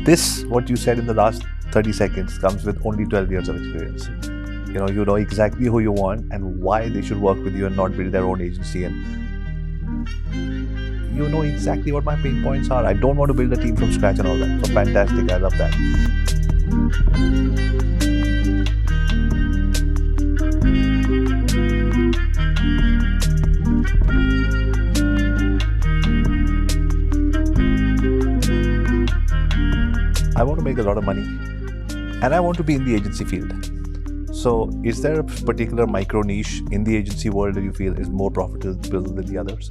This, what you said in the last 30 seconds, comes with only 12 years of experience. You know exactly who you want and why they should work with you and not build their own agency. And you know exactly what my pain points are. I don't want to build a team from scratch and all that. So fantastic. I love that. I want to make a lot of money and I want to be in the agency field. So is there a particular micro niche in the agency world that you feel is more profitable than the others?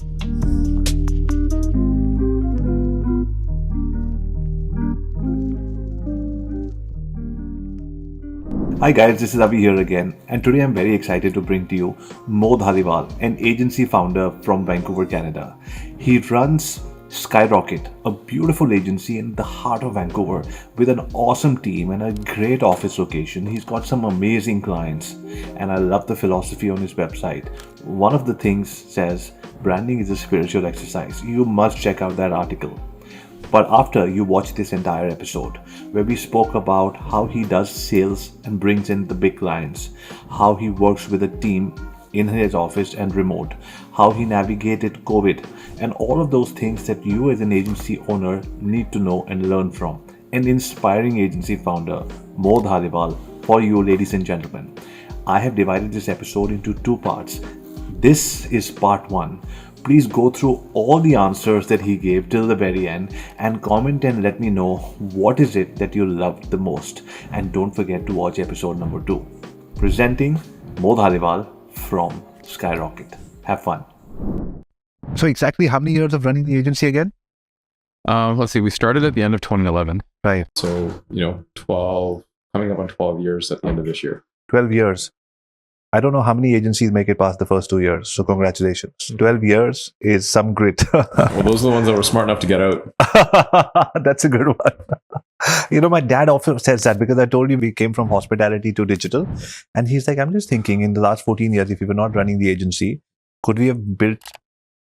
Hi guys, this is Avi here again, and today I'm very excited to bring to you Mo Dhaliwal, an agency founder from Vancouver, Canada. He runs Skyrocket, a beautiful agency in the heart of Vancouver with an awesome team and a great office location. He's got some amazing clients and I love the philosophy on his website. One of the things says, branding is a spiritual exercise. You must check out that article. But after you watch this entire episode, where we spoke about how he does sales and brings in the big clients, how he works with a team in his office and remote, how he navigated COVID, and all of those things that you as an agency owner need to know and learn from. An inspiring agency founder, Mo Dhaliwal, for you ladies and gentlemen. I have divided this episode into two parts. This is part one. Please go through all the answers that he gave till the very end and comment and let me know what is it that you loved the most. And don't forget to watch episode number 2. Presenting Mo Dhaliwal from Skyrocket. Have fun. So exactly how many years of running the agency again? Let's see, we started at the end of 2011. Right. So, 12, coming up on 12 years at the end of this year. 12 years. I don't know how many agencies make it past the first 2 years. So congratulations. 12 years is some grit. Well, those are the ones that were smart enough to get out. That's a good one. My dad often says that because I told you we came from hospitality to digital. And he's like, I'm just thinking in the last 14 years, if we were not running the agency, could we have built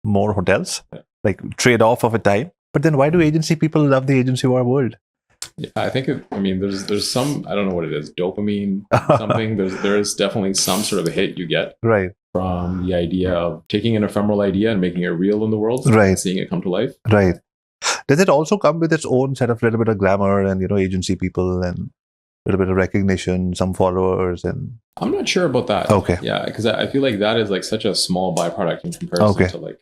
more hotels? Like trade off of a time? But then why do agency people love the agency world? Yeah, I think there's some, I don't know what it is, dopamine, something. There's definitely some sort of a hit you get right from the idea of taking an ephemeral idea and making it real in the world, right, seeing it come to life. Right. Does it also come with its own set of little bit of glamour and agency people and a little bit of recognition, some followers? And I'm not sure about that. Okay. Yeah, because I feel like that is like such a small byproduct in comparison to like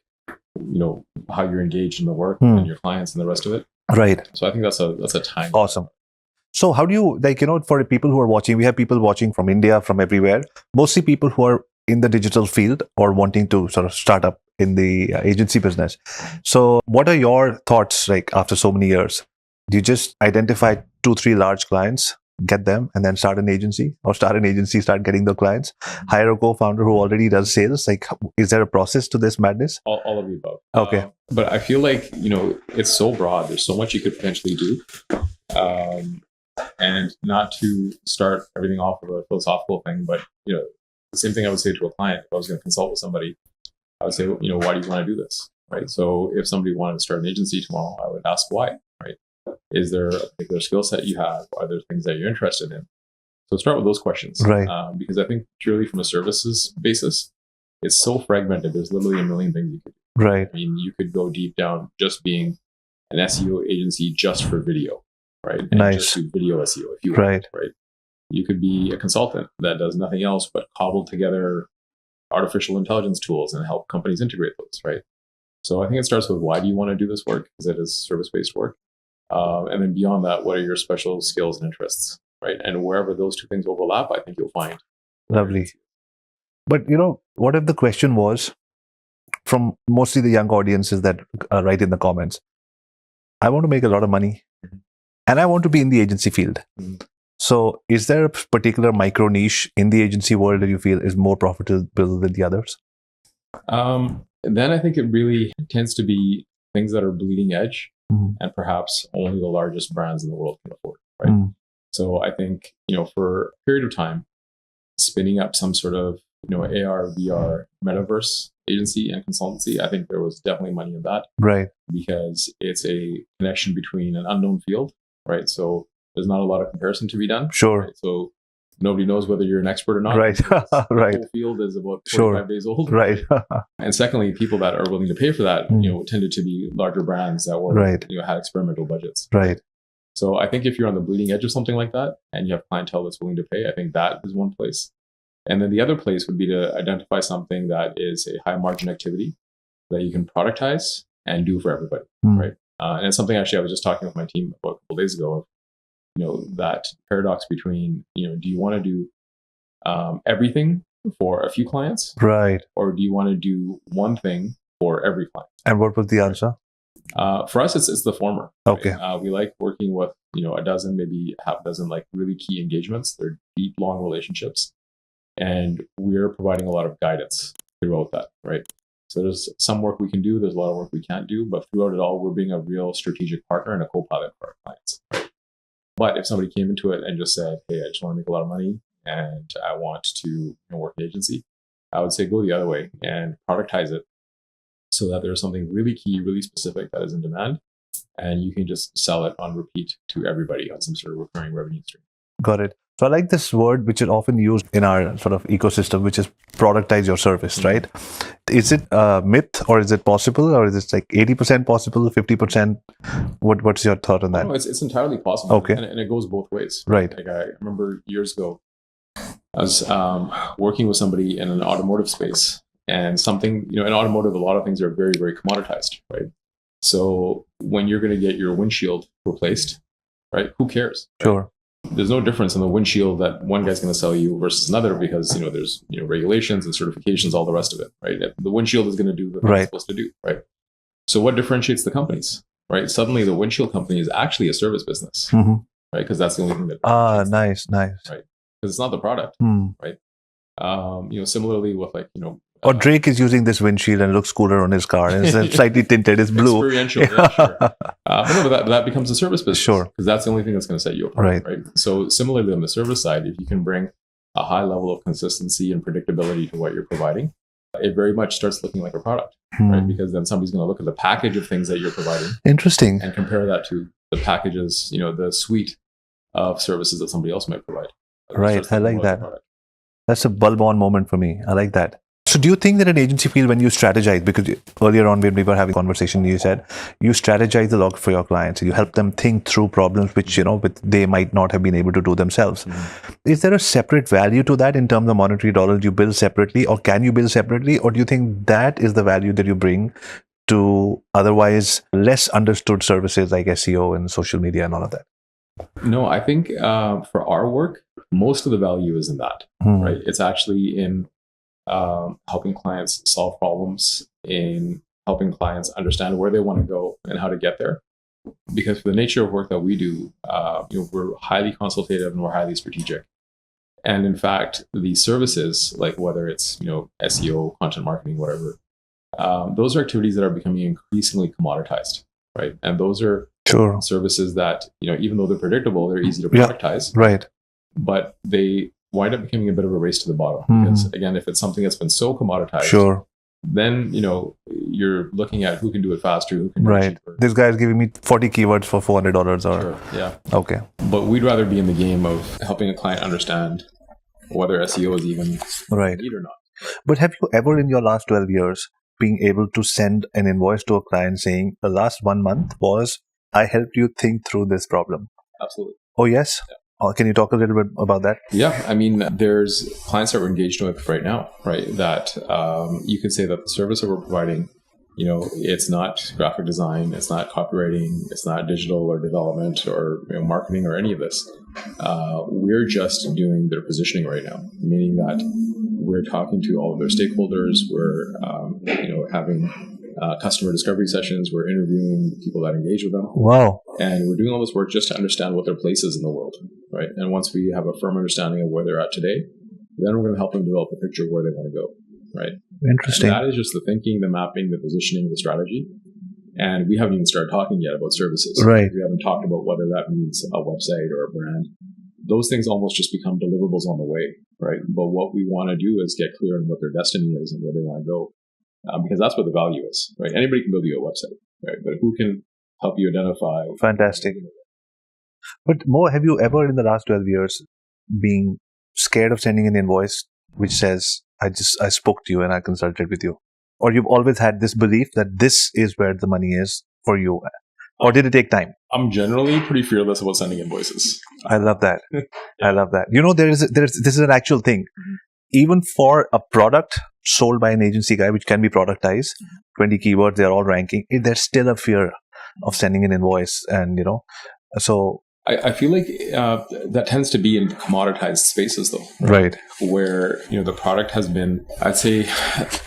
how you're engaged in the work and your clients and the rest of it. Right. So I think that's a time. Awesome. So how do you, for people who are watching, we have people watching from India, from everywhere, mostly people who are in the digital field or wanting to sort of start up in the agency business. So what are your thoughts after so many years? Do you just identify 2-3 large clients, get them, and then start an agency, or start an agency, start getting the clients, hire a co-founder who already does sales? Is there a process to this madness? All of the above. Okay. But I feel like, it's so broad. There's so much you could potentially do. And not to start everything off with a philosophical thing, but, the same thing I would say to a client. If I was going to consult with somebody, I would say, why do you want to do this? Right. So if somebody wanted to start an agency tomorrow, I would ask why, right? Is there a particular skill set you have? Are there things that you're interested in? So start with those questions. Right. Because I think purely from a services basis, it's so fragmented. There's literally a million things you could do. Right. I mean, you could go deep down just being an SEO agency just for video, right? And nice. Just do video SEO if you want, right? You could be a consultant that does nothing else but cobble together artificial intelligence tools and help companies integrate those, right? So I think it starts with, why do you want to do this work? Because it is service-based work. And then beyond that, what are your special skills and interests, right? And wherever those two things overlap, I think you'll find. Lovely. But what if the question was from mostly the young audiences that write in the comments, I want to make a lot of money and I want to be in the agency field. So is there a particular micro niche in the agency world that you feel is more profitable than the others? Then I think it really tends to be things that are bleeding edge and perhaps only the largest brands in the world can afford, right? So I think, for a period of time, spinning up some sort of, AR, VR, metaverse agency and consultancy, I think there was definitely money in that. Right. Because it's a connection between an unknown field right? So there's not a lot of comparison to be done. Sure. Right? So nobody knows whether you're an expert or not. Right. The Right. whole field is about 45 Sure. days old. Right. And secondly, people that are willing to pay for that, tended to be larger brands that were, Right. had experimental budgets. Right. So I think if you're on the bleeding edge of something like that and you have clientele that's willing to pay, I think that is one place. And then the other place would be to identify something that is a high margin activity that you can productize and do for everybody, right? And it's something actually I was just talking with my team about a couple days ago of, that paradox between, do you want to do everything for a few clients, Right. or do you want to do one thing for every client? And what was the answer? For us, it's the former. Okay. Right? We like working with, a dozen, maybe half a dozen, like really key engagements. They're deep, long relationships. And we're providing a lot of guidance throughout that, right? So there's some work we can do. There's a lot of work we can't do. But throughout it all, we're being a real strategic partner and a co-pilot for our clients, right? But if somebody came into it and just said, hey, I just want to make a lot of money and I want to work an agency, I would say go the other way and productize it so that there's something really key, really specific that is in demand, and you can just sell it on repeat to everybody on some sort of recurring revenue stream. Got it. So I like this word, which is often used in our sort of ecosystem, which is productize your service, right? Is it a myth, or is it possible, or is it like 80% possible, 50%? What's your thought on that? No, it's entirely possible. Okay. And it goes both ways. Right. Like I remember years ago, I was working with somebody in an automotive space, and something, in automotive, a lot of things are very, very commoditized, right? So when you're going to get your windshield replaced, right, who cares? Right? Sure. There's no difference in the windshield that one guy's going to sell you versus another, because there's regulations and certifications, all the rest of it, right? The windshield is going to do the thing it's supposed to do, right? So what differentiates the companies, right? Suddenly the windshield company is actually a service business, right? Because that's the only thing that nice, right? Because it's not the product, right? Similarly with or Drake is using this windshield and looks cooler on his car, and it's slightly tinted, it's blue. Experiential, yeah, sure. But that becomes a service business, sure, because that's the only thing that's going to set you apart, right? So similarly on the service side, if you can bring a high level of consistency and predictability to what you're providing, it very much starts looking like a product, right? Because then somebody's going to look at the package of things that you're providing, interesting, and compare that to the packages, the suite of services that somebody else might provide. Right, I like that. That's a bulb-on moment for me. I like that. So do you think that an agency field, when you strategize, because earlier on when we were having a conversation, you said you strategize a lot for your clients, you help them think through problems which, they might not have been able to do themselves. Is there a separate value to that in terms of monetary dollars you bill separately, or can you bill separately? Or do you think that is the value that you bring to otherwise less understood services like SEO and social media and all of that? No, I think for our work, most of the value is in that, right? It's actually in helping clients solve problems, in helping clients understand where they want to go and how to get there. Because for the nature of work that we do, we're highly consultative and we're highly strategic. And in fact, the services, like whether it's SEO, content marketing, whatever, those are activities that are becoming increasingly commoditized, right? And those are services that even though they're predictable, they're easy to productize, right? But they wind up becoming a bit of a race to the bottom, because again, if it's something that's been so commoditized, then you're looking at who can do it faster, who can do it cheaper. This guy is giving me 40 keywords for $400 or yeah. Okay. But we'd rather be in the game of helping a client understand whether SEO is even need or not. But have you ever in your last 12 years being able to send an invoice to a client saying the last 1 month was I helped you think through this problem? Absolutely. Oh yes. Yeah. Can you talk a little bit about that? Yeah, I mean, there's clients that we're engaged with right now, right? That you could say that the service that we're providing, it's not graphic design, it's not copywriting, it's not digital or development or marketing or any of this. We're just doing their positioning right now, meaning that we're talking to all of their stakeholders. We're having customer discovery sessions. We're interviewing people that engage with them. Wow. And we're doing all this work just to understand what their place is in the world, right? And once we have a firm understanding of where they're at today, then we're going to help them develop a picture of where they want to go, right? Interesting. And that is just the thinking, the mapping, the positioning, the strategy. And we haven't even started talking yet about services. Right. We haven't talked about whether that means a website or a brand. Those things almost just become deliverables on the way, right? But what we want to do is get clear on what their destiny is and where they want to go. Because that's what the value is, right? Anybody can build you a website, right? But who can help you identify? Fantastic. But Mo, have you ever in the last 12 years been scared of sending an invoice which says, I spoke to you and I consulted with you? Or you've always had this belief that this is where the money is for you? Or did it take time? I'm generally pretty fearless about sending invoices. I love that. I love that. This is an actual thing. Even for a product sold by an agency guy, which can be productized, 20 keywords, they're all ranking, there's still a fear of sending an invoice. And, so I feel like that tends to be in commoditized spaces, though. Right. Where, the product has been, I'd say,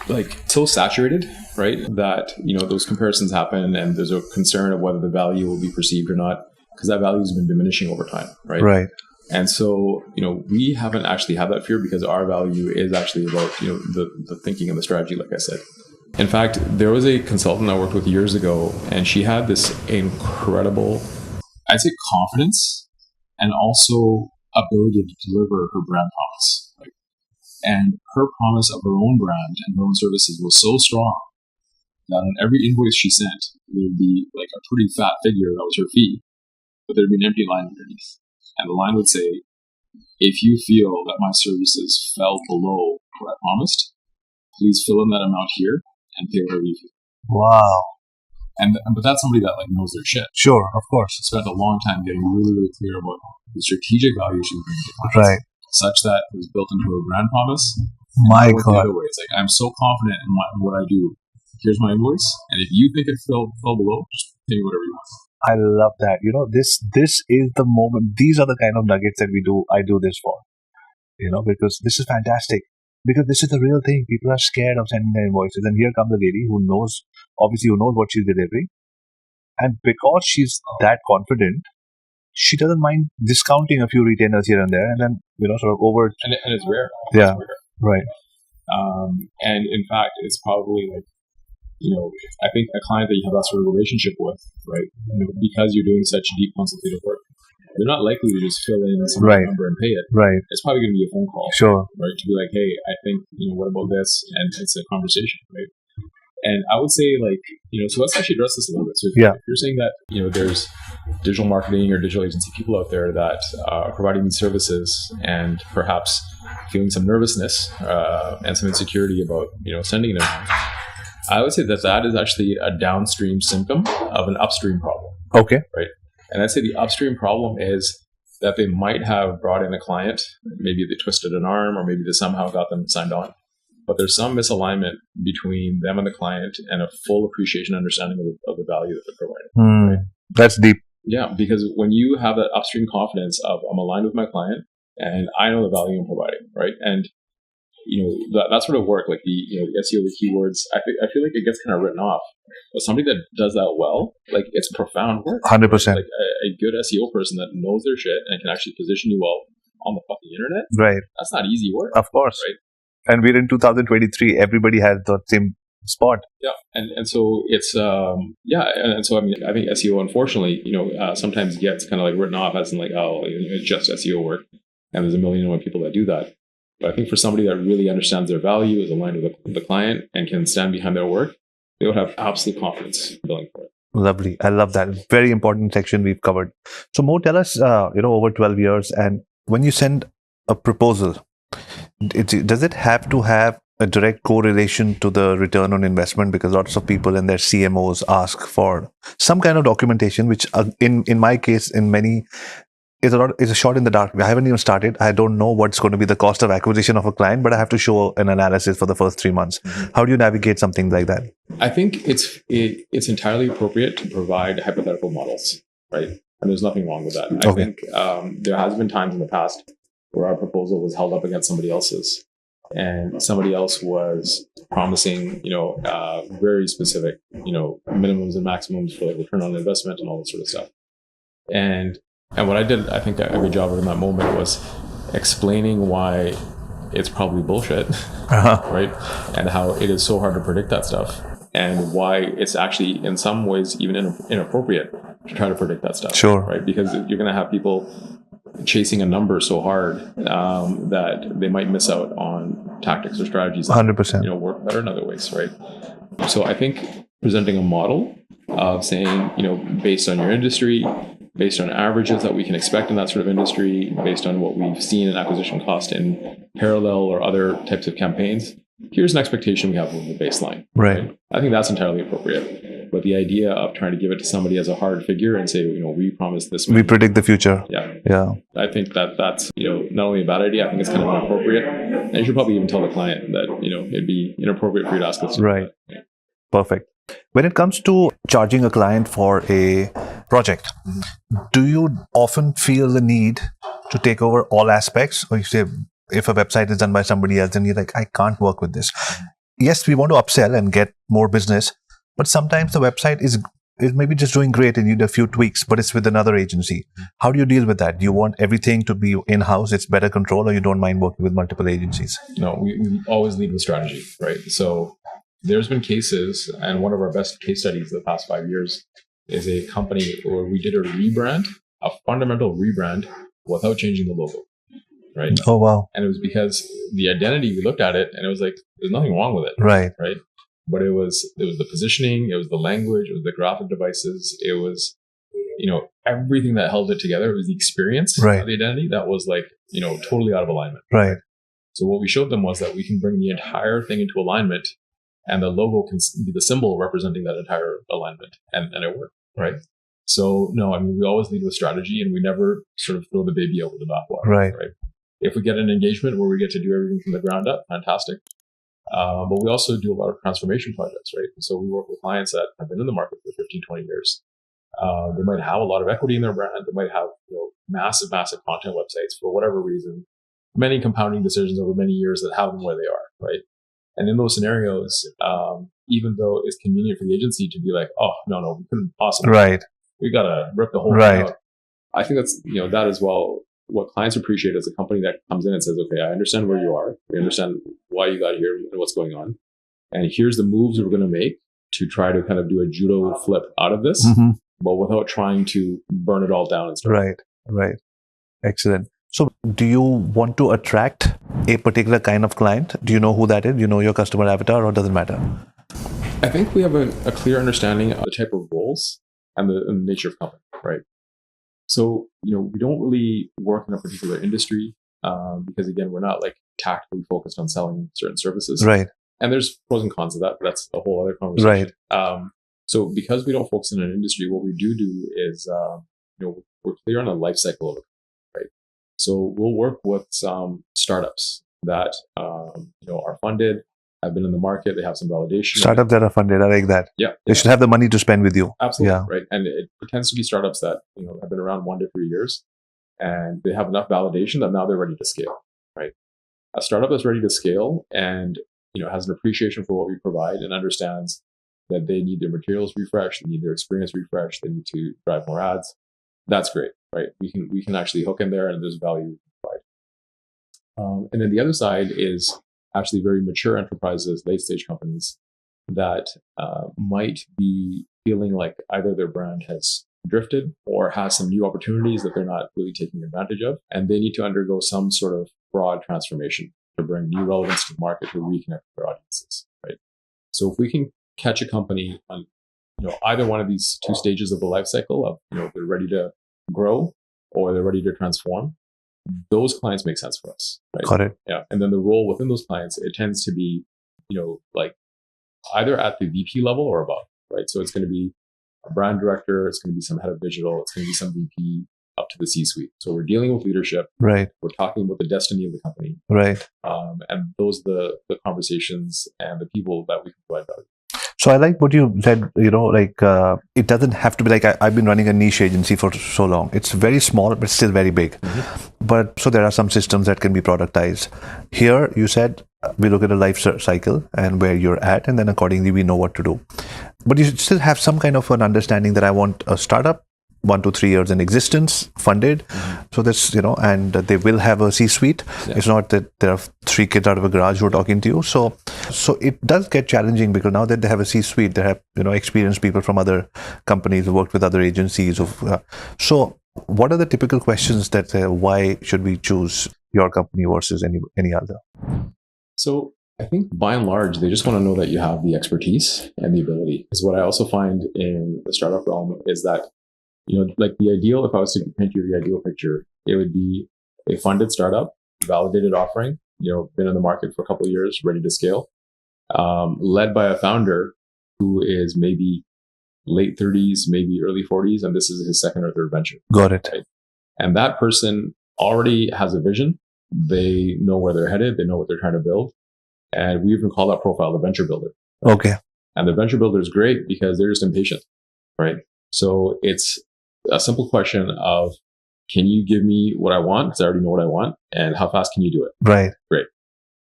like so saturated, right? That, those comparisons happen and there's a concern of whether the value will be perceived or not, because that value has been diminishing over time, right? Right. And so, we haven't actually had that fear because our value is actually about, the thinking and the strategy, like I said. In fact, there was a consultant I worked with years ago, and she had this incredible, I'd say, confidence and also ability to deliver her brand promise. Right? And her promise of her own brand and her own services was so strong that on every invoice she sent, there would be like a pretty fat figure that was her fee, but there'd be an empty line underneath. And the line would say, if you feel that my services fell below what I promised, please fill in that amount here and pay whatever you feel. Wow. But that's somebody that knows their shit. Sure, of course. Spent a long time getting really, really clear about the strategic value she was bringing to clients, right? Such that it was built into her brand promise. My God! The other way, it's like, I'm so confident in what I do. Here's my invoice, and if you think it fell below, just pay me whatever you want. I love that. This is the moment. These are the kind of nuggets that I do this for. Because this is fantastic. Because this is the real thing. People are scared of sending their invoices. And here comes a lady who knows what she's delivering. And because she's that confident, she doesn't mind discounting a few retainers here and there. And then, sort of over. And it's rare. Yeah. It's rare. Right. And in fact, it's probably like, I think a client that you have that sort of relationship with, right? Because you're doing such deep consultative work, they're not likely to just fill in some number and pay it. Right. It's probably going to be a phone call. Sure. Right. To be like, hey, I think, what about this? And it's a conversation, right? And I would say so let's actually address this a little bit. So if you're saying that, there's digital marketing or digital agency people out there that are providing these services and perhaps feeling some nervousness and some insecurity about, sending them, I would say that is actually a downstream symptom of an upstream problem. Okay. Right. And I'd say the upstream problem is that they might have brought in a client, maybe they twisted an arm, or maybe they somehow got them signed on. But there's some misalignment between them and the client and a full appreciation and understanding of the value that they're providing. Right? That's deep. Yeah, because when you have that upstream confidence of I'm aligned with my client and I know the value I'm providing, right? And that sort of work, like the SEO, the keywords, I feel like it gets kind of written off. But somebody that does that well, it's profound work. 100%. Like a good SEO person that knows their shit and can actually position you well on the fucking internet. Right. That's not easy work. Of course. Right. And we're in 2023. Everybody has the same spot. Yeah. And so it's, And so, I think SEO, unfortunately, sometimes gets kind of written off as in it's just SEO work. And there's a million people that do that. But I think for somebody that really understands their value, is aligned with the client, and can stand behind their work, they would have absolute confidence billing for it. Lovely. I love that. Very important section we've covered. So Mo, tell us, over 12 years, and when you send a proposal, does it have to have a direct correlation to the return on investment? Because lots of people and their CMOs ask for some kind of documentation, which in my case, in many, is a shot in the dark. I haven't even started. I don't know what's going to be the cost of acquisition of a client, but I have to show an analysis for the first 3 months. Mm-hmm. How do you navigate something like that? I think it's entirely appropriate to provide hypothetical models, right? And there's nothing wrong with that. I think there has been times in the past where our proposal was held up against somebody else's, and somebody else was promising, very specific, minimums and maximums for return on investment and all that sort of stuff. And what I did, I think, a good job in that moment was explaining why it's probably bullshit, right? And how it is so hard to predict that stuff, and why it's actually in some ways even inappropriate to try to predict that stuff. Sure. Right? Because you're going to have people chasing a number so hard that they might miss out on tactics or strategies that 100%. Work better in other ways, right? So I think presenting a model of saying, based on your industry, based on averages that we can expect in that sort of industry, based on what we've seen in acquisition cost in parallel or other types of campaigns. Here's an expectation we have of the baseline. Right. I think that's entirely appropriate. But the idea of trying to give it to somebody as a hard figure and say, we promise this. We predict the future. Yeah. I think that's, not only a bad idea, I think it's kind of inappropriate. And you should probably even tell the client that, it'd be inappropriate for you to ask us. Right. Perfect. When it comes to charging a client for a project, do you often feel the need to take over all aspects? Or you say, if a website is done by somebody else, then you're like, I can't work with this. Yes, we want to upsell and get more business, but sometimes the website is maybe just doing great and you need a few tweaks, but it's with another agency. How do you deal with that? Do you want everything to be in-house, it's better control, or you don't mind working with multiple agencies? No, we always lead with strategy, right? So there's been cases, and one of our best case studies the past 5 years is a company where we did a fundamental rebrand without changing the logo, right? Oh, wow. And it was because the identity, we looked at it and it was like, there's nothing wrong with it. Right. But it was the positioning, it was the language, it was the graphic devices, it was, everything that held it together. It was the experience of the identity that was like, totally out of alignment. Right. So what we showed them was that we can bring the entire thing into alignment, and the logo can be the symbol representing that entire alignment, and it worked, right? So no, we always lead with strategy, and we never sort of throw the baby out with the bathwater, right? If we get an engagement where we get to do everything from the ground up, fantastic. But we also do a lot of transformation projects, right? So we work with clients that have been in the market for 15, 20 years. They might have a lot of equity in their brand. They might have massive content websites for whatever reason, many compounding decisions over many years that have them where they are, right? And in those scenarios, even though it's convenient for the agency to be like, oh, no, we couldn't possibly. Right. We got to rip the whole thing out. I think that's, that as well. What clients appreciate is a company that comes in and says, okay, I understand where you are. We understand why you got here and what's going on. And here's the moves we're going to make to try to kind of do a judo flip out of this, but without trying to burn it all down and stuff. Right. Excellent. So do you want to attract a particular kind of client? Do you know who that is? Do you know your customer avatar, or doesn't matter? I think we have a clear understanding of the type of roles and the nature of company, right? So, we don't really work in a particular industry because, again, we're not like tactically focused on selling certain services. Right. And there's pros and cons of that. That's a whole other conversation. Right. So because we don't focus in an industry, what we do is, we're clear on the life cycle of it, right? So we'll work with some startups that, are funded, have been in the market, they have some validation. Startups that are funded, I like that. Yeah. They should have the money to spend with you. Absolutely. Yeah. Right. And it tends to be startups that, have been around 1 to 3 years, and they have enough validation that now they're ready to scale, right? A startup that's ready to scale and, has an appreciation for what we provide and understands that they need their materials refreshed, they need their experience refreshed, they need to drive more ads. That's great, right? We can actually hook in there, and there's value we provide. And then the other side is actually very mature enterprises, late stage companies that might be feeling like either their brand has drifted or has some new opportunities that they're not really taking advantage of, and they need to undergo some sort of broad transformation to bring new relevance to the market to reconnect with their audiences, right? So if we can catch a company on either one of these two stages of the life cycle of they're ready to grow or they're ready to transform, those clients make sense for us, right? Got it. Yeah. And then the role within those clients, it tends to be, like either at the VP level or above, right? So it's going to be a brand director, it's going to be some head of digital, it's going to be some VP up to the C-suite. So we're dealing with leadership. Right. We're talking about the destiny of the company. Right. And those are the conversations and the people that we can provide value. So I like what you said, it doesn't have to be like, I've been running a niche agency for so long. It's very small, but still very big. But so there are some systems that can be productized. Here, you said, we look at a life cycle and where you're at, and then accordingly, we know what to do. But you should still have some kind of an understanding that I want a startup, 1 to 3 years in existence, funded. So that's, and they will have a C-suite. Yeah. It's not that there are 3 kids out of a garage who are talking to you. So it does get challenging because now that they have a C-suite, they have, experienced people from other companies who worked with other agencies. So what are the typical questions that why should we choose your company versus any other? So I think by and large, they just want to know that you have the expertise and the ability. Because what I also find in the startup realm is that Like the ideal, if I was to paint you the ideal picture, it would be a funded startup, validated offering, been in the market for a couple of years, ready to scale, led by a founder who is maybe late 30s, maybe early 40s, and this is his second or third venture. Got it. Right? And that person already has a vision. They know where they're headed. They know what they're trying to build. And we even call that profile the venture builder. Right? Okay. And the venture builder is great because they're just impatient, right? So it's a simple question of, can you give me what I want? Because I already know what I want. And how fast can you do it? Right. Great.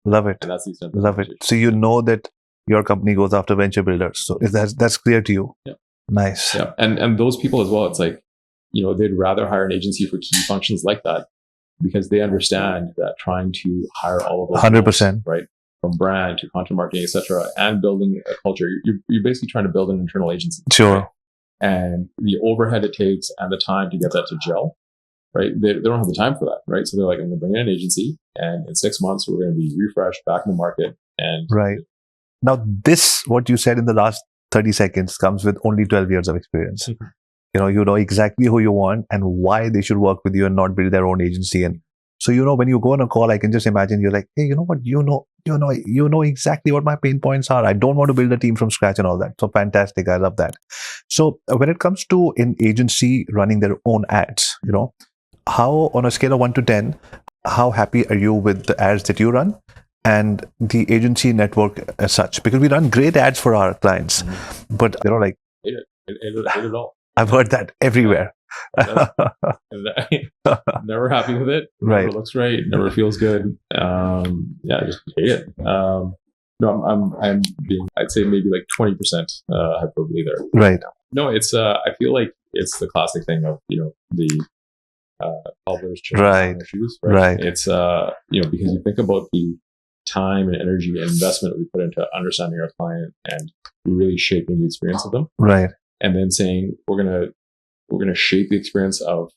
Love it. And that's the extent. Love it. So you know that your company goes after venture builders. So if that's clear to you. Yeah. Nice. Yeah. And those people as well, it's like, they'd rather hire an agency for key functions like that because they understand that trying to hire all of those 100%. roles, right? From brand to content marketing, etc., and building a culture, you're basically trying to build an internal agency. Sure. Right? And the overhead it takes and the time to get that to gel, right? They don't have the time for that, right? So they're like, I'm going to bring in an agency, and in 6 months we're going to be refreshed, back in the market, and right. Now, this, what you said in the last 30 seconds, comes with only 12 years of experience. Mm-hmm. You know exactly who you want and why they should work with you and not build their own agency. And so, when you go on a call, I can just imagine you're like, hey, you know what? You know exactly what my pain points are. I don't want to build a team from scratch and all that. So fantastic. I love that. So when it comes to an agency running their own ads, how, on a scale of 1 to 10, how happy are you with the ads that you run and the agency network as such? Because we run great ads for our clients, but like, hate it all. I've heard that everywhere. Never happy with it. Right. Never looks right. Never feels good. Just hate it. No, I'm being, I'd say maybe like 20% hyperbole there. Right. No, it's I feel like it's the classic thing of the cobbler's right. shoes. Right. It's because you think about the time and energy and investment we put into understanding our client and really shaping the experience of them. Right. And then saying we're gonna shape the experience of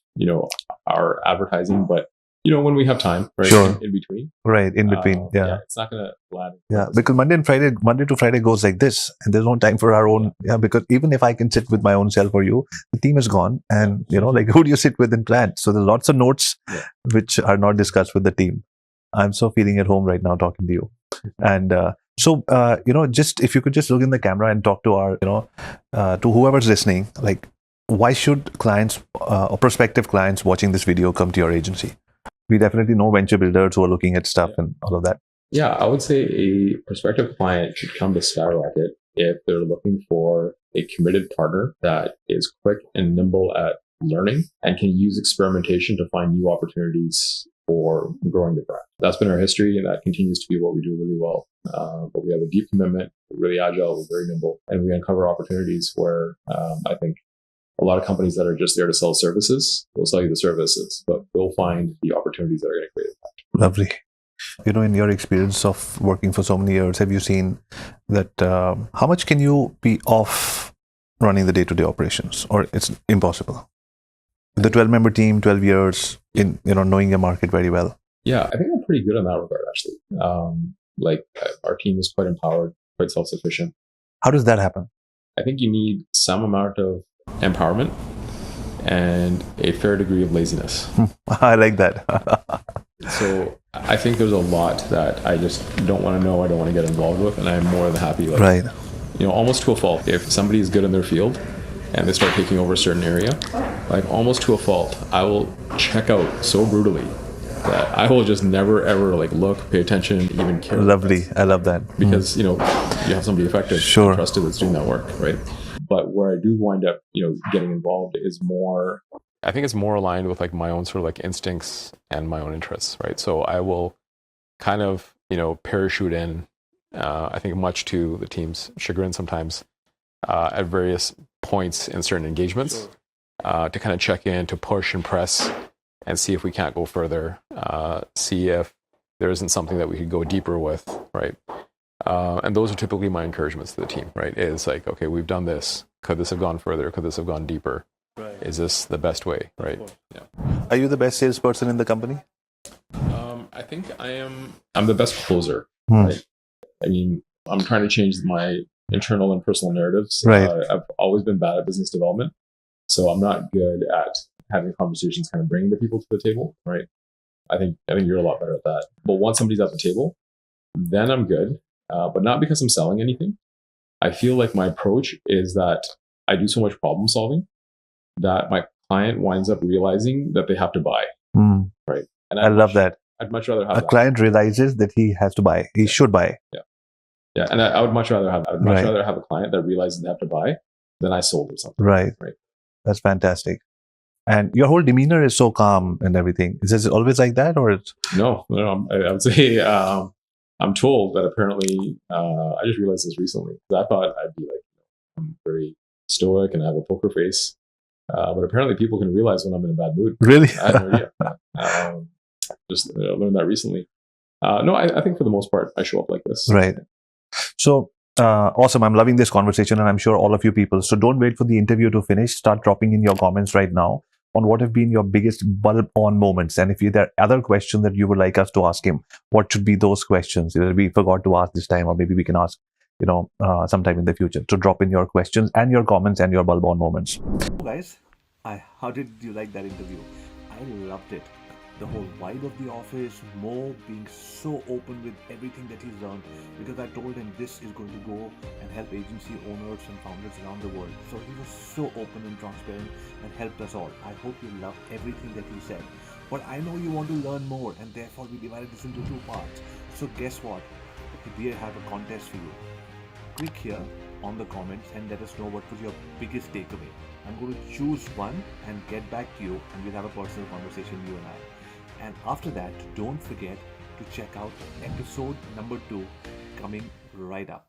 our advertising, but when we have time, right? Sure. In between. Right, in between. Yeah. It's not gonna land. Yeah, because Monday to Friday goes like this, and there's no time for our own. Yeah, because even if I can sit with my own self or you, the team is gone, and like who do you sit with and plan? So there's lots of notes which are not discussed with the team. I'm so feeling at home right now talking to you, and. So, just if you could just look in the camera and talk to our, to whoever's listening, like, why should clients or prospective clients watching this video come to your agency? We definitely know venture builders who are looking at stuff and all of that. Yeah, I would say a prospective client should come to Skyrocket if they're looking for a committed partner that is quick and nimble at learning and can use experimentation to find new opportunities for growing the brand. That's been our history, and that continues to be what we do really well. But we have a deep commitment, we're really agile, we're very nimble, and we uncover opportunities where I think a lot of companies that are just there to sell services will sell you the services, but we'll find the opportunities that are going to create impact. Lovely. In your experience of working for so many years, have you seen that how much can you be off running the day-to-day operations, or it's impossible? The 12-member team, 12 years in knowing your market very well. Yeah, I think I'm pretty good in that regard, actually. Our team is quite empowered, quite self-sufficient. How does that happen? I think you need some amount of empowerment and a fair degree of laziness. I like that. So I think there's a lot that I just don't want to know, I don't want to get involved with, and I'm more than happy with. Right. Almost to a fault. If somebody is good in their field and they start taking over a certain area, almost to a fault, I will check out so brutally that I will just never ever look, pay attention, even care. Lovely. I love that. Because you have somebody effective, sure, trusted that's doing that work, right? But where I do wind up, getting involved is more. I think it's more aligned with my own sort of instincts and my own interests, right? So I will kind of parachute in. I think much to the team's chagrin sometimes at various points in certain engagements to kind of check in, to push and press, and see if we can't go further. See if there isn't something that we could go deeper with, right? And those are typically my encouragements to the team, right? Is okay, we've done this. Could this have gone further? Could this have gone deeper? Right. Is this the best way, right? Yeah. Are you the best salesperson in the company? I think I'm the best closer, right? I mean, I'm trying to change my internal and personal narratives. Right. I've always been bad at business development. So I'm not good at having conversations, kind of bringing the people to the table, right? I think you're a lot better at that. But once somebody's at the table, then I'm good. But not because I'm selling anything. I feel like my approach is that I do so much problem solving that my client winds up realizing that they have to buy, Mm. right? And I love that. I'd much rather have A that. client realizes that he has to buy. He should buy. Yeah, and I would much rather have Right. rather have a client that realizes they have to buy than I sold them something. Right. Right. That's fantastic. And your whole demeanor is so calm and everything. Is it always like that, or it's No. I would say I'm told that apparently I just realized this recently. I thought I'd be like, I'm very stoic and I have a poker face, but apparently people can realize when I'm in a bad mood. really? I had no idea. Just learned that recently. No, I think for the most part I show up like this. Right. So awesome. I'm loving this conversation, and I'm sure all of you people. So don't wait for the interview to finish. Start dropping in your comments right now on what have been your biggest bulb-on moments. And if there are other questions that you would like us to ask him, what should be those questions that we forgot to ask this time, or maybe we can ask, sometime in the future. To drop in your questions and your comments and your bulb-on moments. Guys, how did you like that interview? I loved it. The whole vibe of the office, Mo being so open with everything that he's learned, because I told him this is going to go and help agency owners and founders around the world. So he was so open and transparent and helped us all. I hope you loved everything that he said. But I know you want to learn more, and therefore we divided this into 2 parts. So guess what? We have a contest for you. Click here on the comments and let us know what was your biggest takeaway. I'm going to choose one and get back to you, and we'll have a personal conversation, you and I. And after that, don't forget to check out episode number 2 coming right up.